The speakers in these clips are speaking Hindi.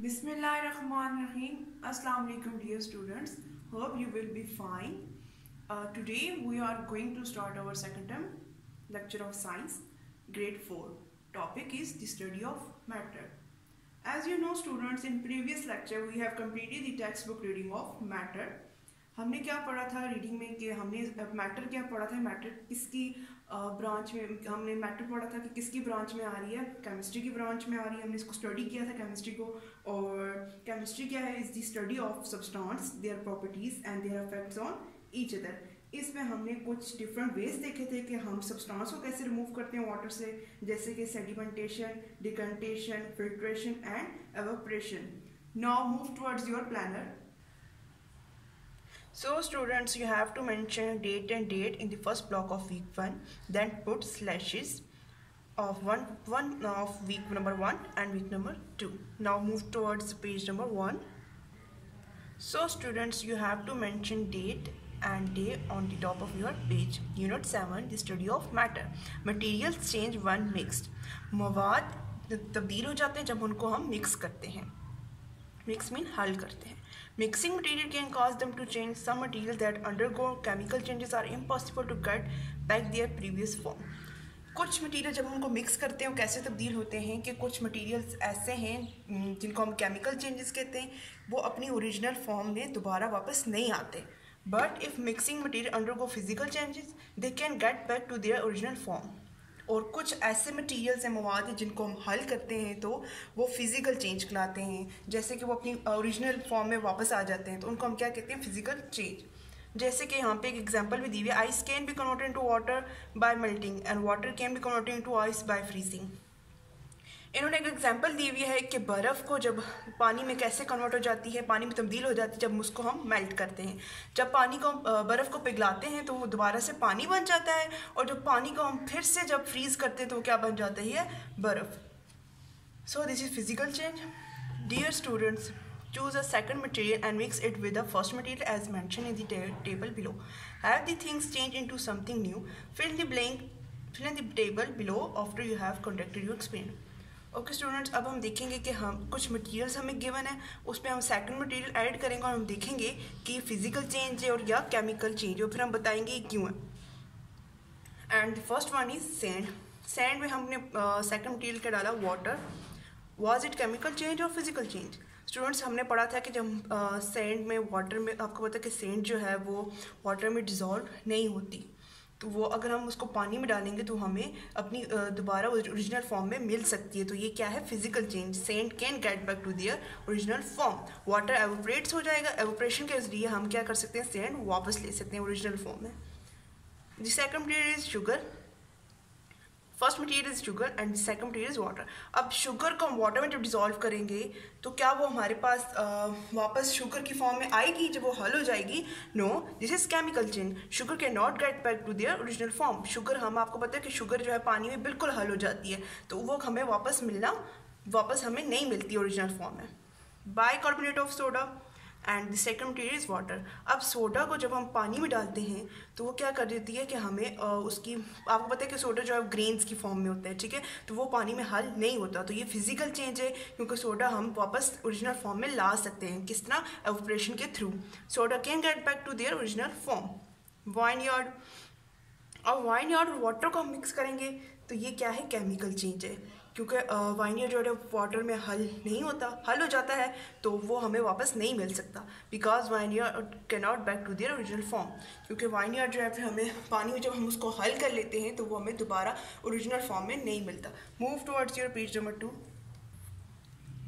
Bismillahirrahmanirrahim. Assalamu alaikum dear students. Hope you will be fine. Today we are going to start our second term lecture of science, grade 4. Topic is the study of matter. As you know students, in previous lecture we have completed the textbook reading of matter. हमने क्या पढ़ा था रीडिंग में कि हमने मैटर क्या पढ़ा था, मैटर किसकी ब्रांच में, हमने मैटर पढ़ा था कि किसकी ब्रांच में आ रही है, केमिस्ट्री की ब्रांच में आ रही है। हमने इसको स्टडी किया था केमिस्ट्री को, और केमिस्ट्री क्या है, is the study of substance, their properties and there effects on each other. इसमें हमने कुछ डिफरेंट वेज देखे थे कि हम सब्सटेंस को कैसे रिमूव करते हैं वाटर से, जैसे कि sedimentation, decantation, filtration and evaporation. Now move towards your planner. So students, you have to mention date and date in the first block of week 1, then put slashes of one of week number 1 and week number 2. Now move towards page number 1. So students, you have to mention date and day on the top of your page. Unit 7, the study of matter. Materials change when mixed. मवाद तब्दील हो जाते हैं जब उनको हम मिक्स करते हैं। मिक्स मीन हल करते हैं। Mixing material can cause them to change. Some materials that undergo chemical changes are impossible to get back their previous form. कुछ मटीरियल जब हम उनको मिक्स करते हैं वो कैसे तब्दील होते हैं कि कुछ मटीरियल्स ऐसे हैं जिनको हम केमिकल चेंजेस कहते हैं, वो अपनी ओरिजिनल फॉर्म में दोबारा वापस नहीं आते। But if mixing material undergo physical changes they can get back to their original form. और कुछ ऐसे मटीरियल्स हैं, मवाद हैं, जिनको हम हल करते हैं तो वो फिज़िकल चेंज कहलाते हैं, जैसे कि वो अपनी ओरिजिनल फॉर्म में वापस आ जाते हैं, तो उनको हम क्या कहते हैं, फिज़िकल चेंज। जैसे कि यहाँ पे एक एग्जांपल भी दी हुई है, ice can be converted into water by melting and water can be converted into ice by freezing. इन्होंने एक एग्जांपल दी हुई है कि बर्फ़ को जब पानी में कैसे कन्वर्ट हो जाती है, पानी में तब्दील हो जाती है जब उसको हम मेल्ट करते हैं। जब पानी को बर्फ़ को पिघलाते हैं तो वो दोबारा से पानी बन जाता है, और जब पानी को हम फिर से जब फ्रीज़ करते हैं तो वो क्या बन जाता है, बर्फ़। So this is physical change. Dear students, choose a second material and mix it with the first material as mentioned in the table below. Have the things changed into something new? Fill in the table below after you have conducted your experiment. Okay students, अब हम देखेंगे कि हम कुछ मटेरियल्स हमें गिवन है, उसमें हम सेकंड मटेरियल ऐड करेंगे और हम देखेंगे कि फिजिकल चेंज है और या केमिकल चेंज, और फिर हम बताएंगे क्यों है। And first one is sand. Sand में हमने सेकंड मटेरियल क्या डाला, water. Was it chemical change और फिजिकल चेंज? स्टूडेंट्स, हमने पढ़ा था कि जब सैंड में, वाटर में, आपको पता है कि सैंड जो है वो वाटर में डिज़ोल्व नहीं होती, तो वो अगर हम उसको पानी में डालेंगे तो हमें अपनी दोबारा ओरिजिनल फॉर्म में मिल सकती है। तो ये क्या है, physical change. Sand can get back to their original form. Water evaporates हो जाएगा, एवोपरेशन के जरिए हम क्या कर सकते हैं, सैंड वापस ले सकते हैं ओरिजिनल फॉर्म में। The second material is sugar. First material is sugar and second material is water. अब शुगर को हम वाटर में जब डिज़ोल्व करेंगे तो क्या वो हमारे पास वापस शुगर की फॉर्म में आएगी जब वो हल हो जाएगी? No, this is chemical change. Sugar can not get back to their original form. Sugar, हम आपको पता है कि शुगर जो है पानी में बिल्कुल हल हो जाती है, तो वो हमें वापस हमें नहीं मिलती ओरिजिनल फॉर्म में। Bicarbonate of soda and the second material is water. अब सोडा को जब हम पानी में डालते हैं तो वो क्या कर देती है कि हमें उसकी, आपको पता है कि सोडा जो है ग्रेन्स की फॉर्म में होता है, ठीक है, तो वो पानी में हल नहीं होता। तो ये फिजिकल चेंज है, क्योंकि सोडा हम वापस ओरिजिनल फॉर्म में ला सकते हैं। किस तरह? एवोपरेशन के through. Soda can get back to their original form. Vineyard. और वाइनयार्ड और वाटर को हम मिक्स करेंगे तो ये क्या है, केमिकल चेंज है, क्योंकि वाइनयार्ड जो है वाटर में हल नहीं होता, हल हो जाता है तो वो हमें वापस नहीं मिल सकता, because vineyard can not back to their original form. क्योंकि वाइनयार्ड जो है फिर हमें पानी में जब हम उसको हल कर लेते हैं तो वो हमें दोबारा ओरिजिनल फॉर्म में नहीं मिलता। Move towards your page number 2।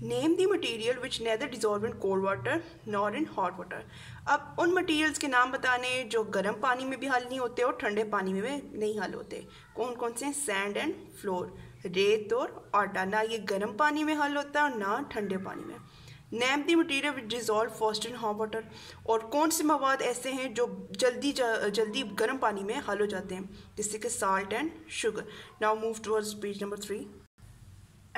Name the material which neither dissolve in cold water nor in hot water. अब उन मटीरियल्स के नाम बताने जो गर्म पानी में भी हल नहीं होते और ठंडे पानी में भी नहीं हल होते। कौन कौन से? सैंड एंड फ्लोर, रेत और आटा। ना ये गर्म पानी में हल होता है और ना ठंडे पानी में। Name the material which dissolve first in hot water. और कौन से मवाद ऐसे हैं जो जल्दी गर्म पानी में हल हो जाते हैं, जैसे कि salt and sugar. Now move towards page number 3।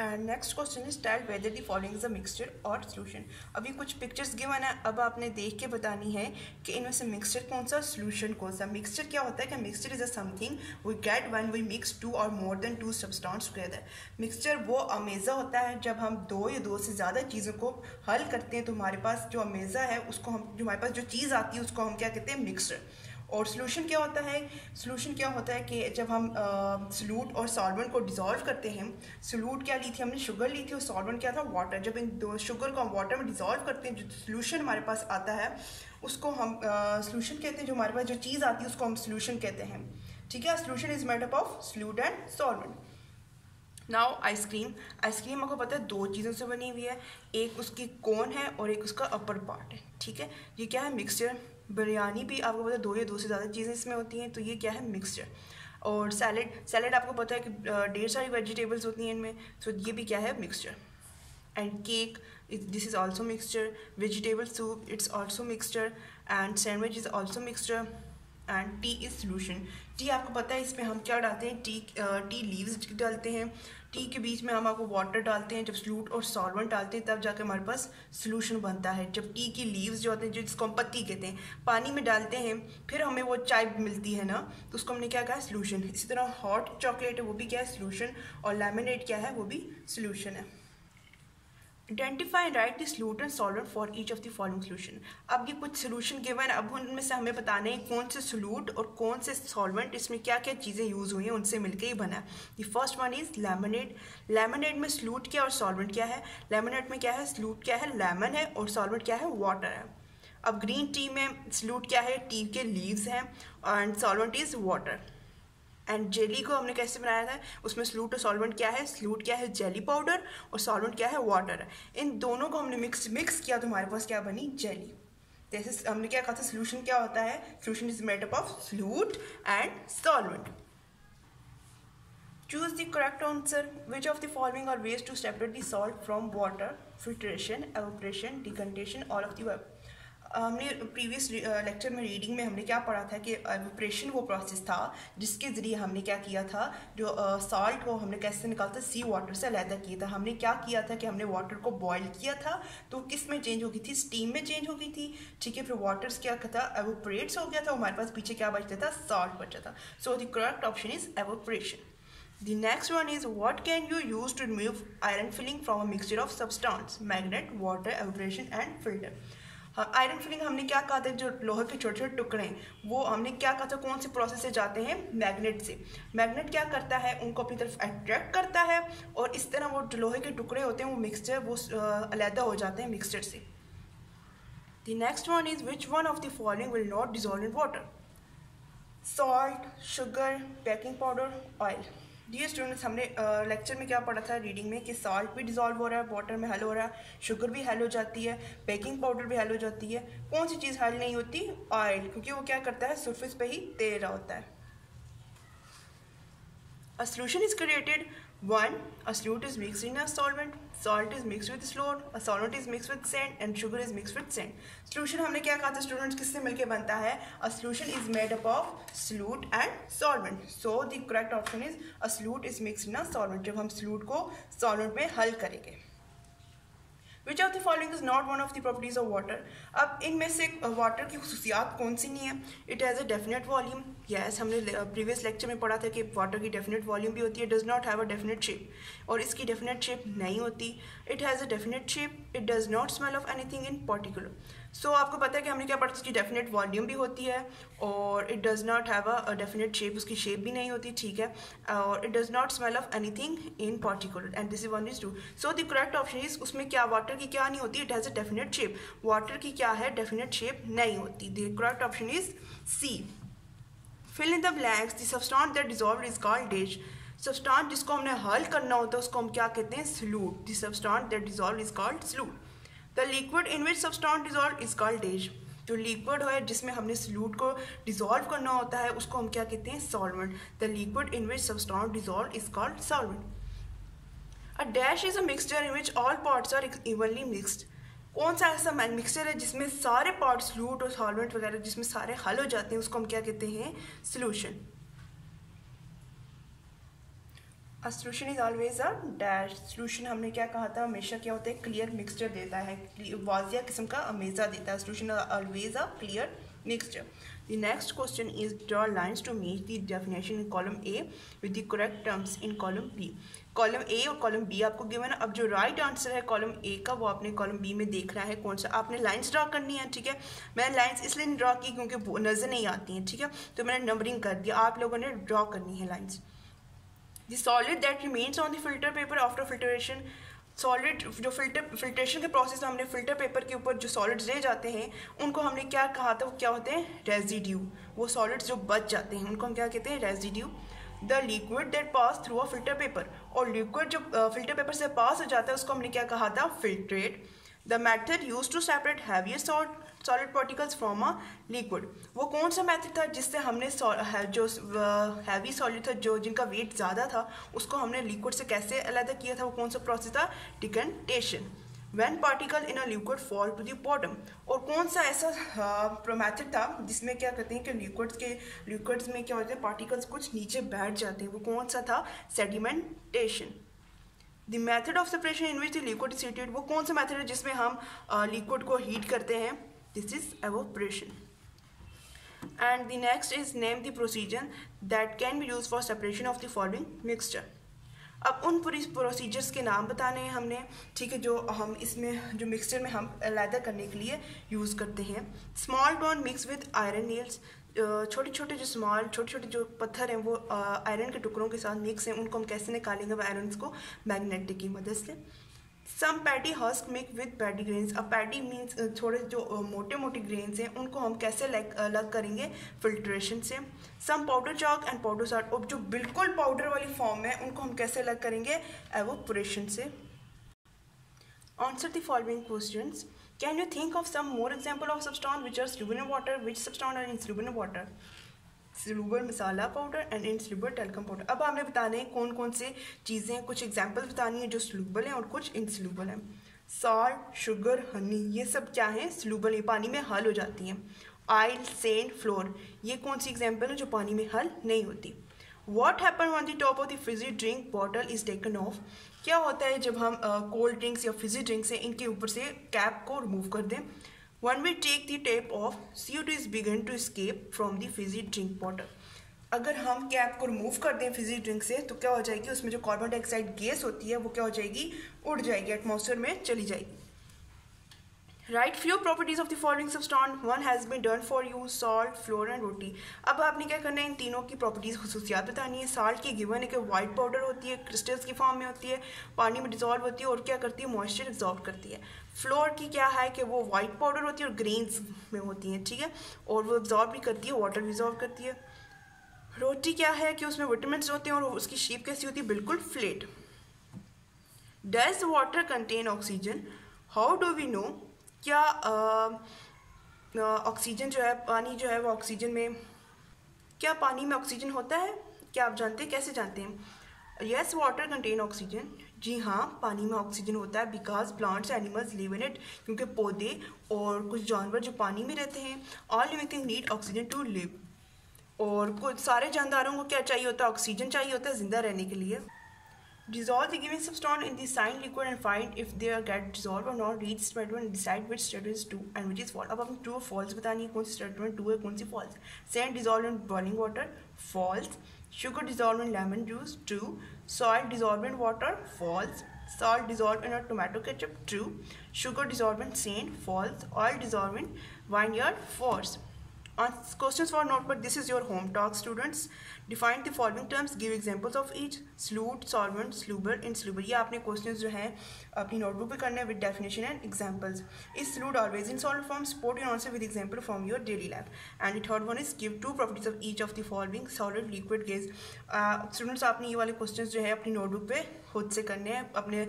And next question is tell whether the following is a mixture और सोल्यूशन। अभी कुछ पिक्चर्स गिवन है, अब आपने देख के बतानी है कि इनमें से मिक्सचर कौन सा, सोल्यूशन कौन सा। मिक्सचर क्या होता है कि mixture is a something we get when we mix two और more than two substance together. Mixture वो अमेज़ा होता है जब हम दो या दो से ज़्यादा चीज़ों को हल करते हैं, तो हमारे पास जो अमेज़ा है उसको हम, जो हमारे पास जो चीज़ आती है उसको हम क्या कहते हैं, मिक्सचर। और सोल्यूशन क्या होता है, सोल्यूशन क्या होता है कि जब हम सोल्यूट और सॉल्वेंट को डिज़ोल्व करते हैं, सोल्यूट क्या ली थी हमने, शुगर ली थी, और सॉल्वेंट क्या था, वाटर। जब इन दो शुगर को हम वाटर में डिज़ोल्व करते हैं, जो सोल्यूशन हमारे पास आता है उसको हम सोल्यूशन कहते हैं। जो हमारे पास जो चीज़ आती है उसको हम सोल्यूशन कहते हैं, ठीक है। Solution is made up of solute and solvent. Now ice cream, ice cream आपको पता है दो चीज़ों से बनी हुई है, एक उसकी कोन है और एक उसका अपर पार्ट है, ठीक है। ये क्या है, मिक्सचर। बिरयानी भी आपको पता है दो या दो से ज़्यादा चीज़ें इसमें होती हैं, तो ये क्या है, मिक्सचर। और सैलेड, सैलेड आपको पता है कि ढेर सारी वेजिटेबल्स होती हैं इनमें, तो ये भी क्या है, mixture. And cake, this is also mixture. Vegetable soup, it's also mixture. And sandwich is also mixture. And T is solution. T आपको पता है इसमें हम क्या डालते हैं, टी लीव्स डालते हैं। टी के बीच में हम आपको वाटर डालते हैं, जब सोल्यूट और सॉल्वेंट डालते हैं तब जाके हमारे पास सोल्यूशन बनता है। जब टी की लीव्स जो होते हैं, जिसको हम पत्ती कहते हैं, पानी में डालते हैं फिर हमें वो चाय मिलती है ना, तो उसको हमने क्या कहा, सोल्यूशन। इसी तरह हॉट चॉकलेट है वो भी क्या है, सोल्यूशन। और लेमनेड क्या है, वो भी सोल्यूशन है। Identify and right the solute and solvent for each of the following solution. अब ये कुछ सोल्यूशन गिवन है, अब उनमें से हमें बताने हैं कौन से सोल्यूट और कौन से सॉल्वेंट, इसमें क्या क्या चीज़ें यूज़ हुई हैं, उनसे मिलकर ही बना है। The first one is lemonade. Lemonade में सोल्यूट क्या और सॉल्वेंट क्या है, लेमनेड में क्या है, सोल्यूट क्या है, लेमन है, और सॉल्वेंट क्या है, वाटर है। अब ग्रीन टी में सोल्यूट क्या है, टी के लीव्स हैं, and solvent is water. And jelly को हमने कैसे बनाया था, उसमें सोल्यूट और सॉल्वेंट क्या है, सोल्यूट क्या है, जेली पाउडर, और सॉल्वेंट क्या है, वाटर है। इन दोनों को हमने मिक्स किया तो हमारे पास क्या बनी, जेली। जैसे हमने क्या कहा था, सोल्यूशन क्या होता है, solution is made up of solute and solvent. Choose the correct answer. Which of the following are ways to separate the salt from water, filtration, evaporation, decantation, all of the above. हमने प्रीवियस लेक्चर में रीडिंग में हमने क्या पढ़ा था कि एवोपरेशन वो प्रोसेस था जिसके ज़रिए हमने क्या किया था, जो सॉल्ट को हमने कैसे निकाला था, सी वाटर से अलहदा किया था। हमने क्या किया था कि हमने वाटर को बॉयल किया था, तो किस में चेंज हो गई थी, स्टीम में चेंज हो गई थी, ठीक है। फिर वाटर्स क्या था, एवोपरेट्स हो गया था, हमारे पास पीछे क्या बचता था, सॉल्ट बचा था। सो the correct option is evaporation. The next one is what can you use to remove iron filling from a mixture of substance, magnet, water, evaporation and filter। Iron filling हमने क्या कहा था, जो लोहे के छोटे छोटे टुकड़े हैं वो हमने क्या कहा था, कौन से प्रोसेस से जाते हैं, मैग्नेट से। मैग्नेट क्या करता है, उनको अपनी तरफ अट्रैक्ट करता है, और इस तरह वो जो लोहे के टुकड़े होते हैं वो मिक्सचर वो अलहदा हो जाते हैं मिक्सचर से। The next one is which one of the following will not dissolve in water, salt, sugar, baking powder, oil. Dear students, हमने लेक्चर में क्या पढ़ा था रीडिंग में कि सॉल्ट भी डिज़ोल्व हो रहा है, वाटर में हल हो रहा है, शुगर भी हल हो जाती है, बेकिंग पाउडर भी हल हो जाती है। कौन सी चीज़ हल नहीं होती, ऑयल, क्योंकि वो क्या करता है, सरफेस पे ही तैर रहा होता है। A solution is created one a solute is mixed in a solvent, salt is mixed with floor, a solvent is mixed with sand and sugar is mixed with sand. Solution हमने क्या कहा था स्टूडेंट्स, किससे मिलकर बनता है, a solution is made up of solute and solvent. So the correct option is a solute is mixed in a solvent, जब हम सोल्यूट को सॉल्वेंट में हल करेंगे। विच of the following is not one of the properties of water. अब इनमें से वाटर की खुसूसियात कौन सी नहीं है, it has a definite volume. Yes, हमने प्रीवियस लेक्चर में पढ़ा था कि वाटर की डेफिनेट वॉल्यूम भी होती है, does not have a definite shape, और इसकी डेफिनेट शेप नहीं होती। It has a definite shape, it does not smell of anything in particular. So आपको पता है कि हमने क्या पढ़ा, इसकी डेफिनेट वॉल्यूम भी होती है, और it does not have a definite shape, उसकी शेप भी नहीं होती, ठीक है। और it does not smell of anything in particular, and this is one is two. So the correct option is, उसमें क्या, वाटर की क्या नहीं होती, it has a definite shape. Water की क्या है, डेफिनेट शेप नहीं होती। The correct option is C. Fill in the blanks. The substance that dissolved is called dash. Substance जिसको हमने हल करना होता है उसको हम क्या कहते हैं, solute. The substance that dissolved is called solute. The liquid in which substance dissolved is called dash. जो लिक्विड है जिसमें हमने सोल्यूट को डिसॉल्व करना होता है उसको हम क्या कहते हैं, solvent. The liquid in which substance dissolved is called solvent. A dash is a mixture in which all parts are evenly mixed. कौन सा ऐसा मिक्सचर है जिसमें सारे पार्ट्स, सोल्यूट और सॉल्वेंट वगैरह जिसमें सारे हल हो जाते हैं, उसको हम क्या कहते हैं, solution. A solution is always a dash. Solution हमने क्या कहा था, हमेशा क्या होता है, क्लियर मिक्सचर देता है, वाजिया किस्म का अमेज़ा देता है. Solution is always a clear mixture. The next question is draw lines to meet the definition in column A with the correct terms in column B. Column A और कॉलम बी आपको गिवन है. अब जो राइट आंसर है कॉलम ए का वो आपने कॉलम बी में देखना है कौन सा. आपने लाइंस ड्रा करनी है, ठीक है. मैंने लाइंस इसलिए नहीं ड्रा की क्योंकि नज़र नहीं आती हैं, ठीक है, तो मैंने नंबरिंग कर दिया. आप लोगों ने ड्रॉ करनी है lines. The solid that remains on the filter paper after filtration, solid जो फिल्ट्रेशन के प्रोसेस में हमने फिल्टर पेपर के ऊपर जो सॉलिड्स रह जाते हैं उनको हमने क्या कहा था, वो क्या होते हैं, रेजिड्यू. वो सॉलिड्स जो बच जाते हैं उनको हम क्या कहते हैं, residue. The liquid that pass through a filter paper, और लिक्विड जो फिल्टर पेपर से पास हो जाता है उसको हमने क्या कहा था, filtrate. The method use to separate heavier solid particles from a liquid, वो कौन सा मेथड था जिससे हमने जो हैवी सॉलिड था, जो जिनका वेट ज़्यादा था, उसको हमने लिक्विड से कैसे अलग किया था, वो कौन सा प्रोसेस था, decantation. When particle in a liquid fall to the bottom, और कौन सा ऐसा मेथड था जिसमें क्या कहते हैं कि लिक्विड्स में क्या होता है, पार्टिकल्स कुछ नीचे बैठ जाते हैं, वो कौन सा था, sedimentation. The method of separation in which the liquid is heated, वो कौन सा मेथड है जिसमें हम लिक्विड को हीट करते हैं, this is evaporation. And the next is name the procedure that can be use for separation of the following mixture. अब उन पूरी प्रोसीजर्स के नाम बताने हैं हमने, ठीक है, जो हम इसमें जो मिक्सचर में हम अलग करने के लिए यूज़ करते हैं. Small tone mix with iron nails, छोटे छोटे जो पत्थर हैं वो आयरन के टुकड़ों के साथ मिक्स हैं, उनको हम कैसे निकालेंगे, वो आयरन को मैग्नेटिक की मदद से. Some paddy husk mix with paddy grains, अब पैडी मीन्स थोड़े जो मोटे ग्रेन्स हैं उनको हम कैसे अलग करेंगे, फिल्ट्रेशन से. Some powder chalk and powder salt, अब जो बिल्कुल पाउडर वाली फॉर्म है उनको हम कैसे अलग करेंगे, एवोपरेशन से. Answer the following questions. Can you think of some more example of substance which are soluble in water? Which substance are insoluble in water? Soluble masala powder and insoluble talcum powder. अब हमने बताने हैं कौन कौन से चीज़ें, कुछ एग्जाम्पल्स बतानी है जो soluble हैं और कुछ insoluble हैं. सॉल्ट, शुगर, हनी, ये सब क्या है, soluble है, पानी में हल हो जाती हैं. ऑयल, सैंड, फ्लोर, ये कौन सी एग्जाम्पल है जो पानी में हल नहीं होती. What happens when the top of the fizzy drink bottle is taken off? क्या होता है जब हम कोल्ड ड्रिंक्स या फिजी ड्रिंक्स हैं इनके ऊपर से कैप को रिमूव कर दें. When we take the tape off, CO2 is begin to escape from the fizzy drink bottle. अगर हम कैप को रिमूव कर दें फिजी ड्रिंक से तो क्या हो जाएगी, उसमें जो कार्बन डाइऑक्साइड गैस होती है वो क्या हो जाएगी, उड़ जाएगी, एटमॉस्फेयर में चली जाएगी. Write few properties of the following substance. One has been done for you, salt, flour and roti. अब आपने क्या करना है, इन तीनों की प्रॉपर्टीज खसूसियात बतानी है. सॉल्ट की गिवन है कि वाइट पाउडर होती है, क्रिस्टल्स की फॉर्म में होती है, पानी में डिजॉल्व होती है और क्या करती है, मॉइस्चर एब्जॉर्ब करती है. फ्लोर की क्या है कि वो वाइट पाउडर होती है और ग्रेन्स में होती है, ठीक है, और वो एब्जॉर्ब भी करती है, वाटर भी एब्जॉर्ब करती है. रोटी क्या है कि उसमें विटामिन होते हैं और उसकी शेप कैसी होती है, बिल्कुल flat. Does water contain oxygen? How do we know, क्या ऑक्सीजन जो है, पानी जो है वो ऑक्सीजन में, क्या पानी में ऑक्सीजन होता है, क्या आप जानते हैं, कैसे जानते हैं. येस, वाटर कंटेन ऑक्सीजन, जी हाँ पानी में ऑक्सीजन होता है. Because plants animals live in it, क्योंकि पौधे और कुछ जानवर जो पानी में रहते हैं. All living thing need oxygen to live, और कुछ सारे जानदारों को क्या चाहिए होता है, ऑक्सीजन चाहिए होता है जिंदा रहने के लिए. Dissolve the given substance in the signed liquid and find if they get dissolved or not. Read statement and decide which statement is true and which is false. अब अपनी true और false बतानी है, कौन सी statement true है, कौन सी false. Sand dissolved in boiling water, false. Sugar dissolved in lemon juice, true. Salt dissolved in water, false. Salt dissolved in a tomato ketchup, true. Sugar dissolved in sand, false. Oil dissolved in vineyard, false. Questions for notebook. This is your home talk, students. Define the following terms. Give examples of each. Solute, solvent, soluble, insoluble. ये आपने questions जो हैं अपनी notebook पे करने हैं with definition and examples. Is solute always in solid form? Support your answer with example from your daily life. And the third one is give two properties of each of the following: solid, liquid, gas. Students आपने ये वाले questions जो है अपनी notebook पे खुद से करने हैं. अपने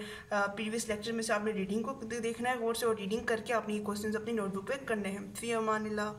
previous lecture में से आपने reading को देखना है और से, और reading करके अपनी questions अपनी notebook पे करने हैं. फ़ी अमान अल्लाह.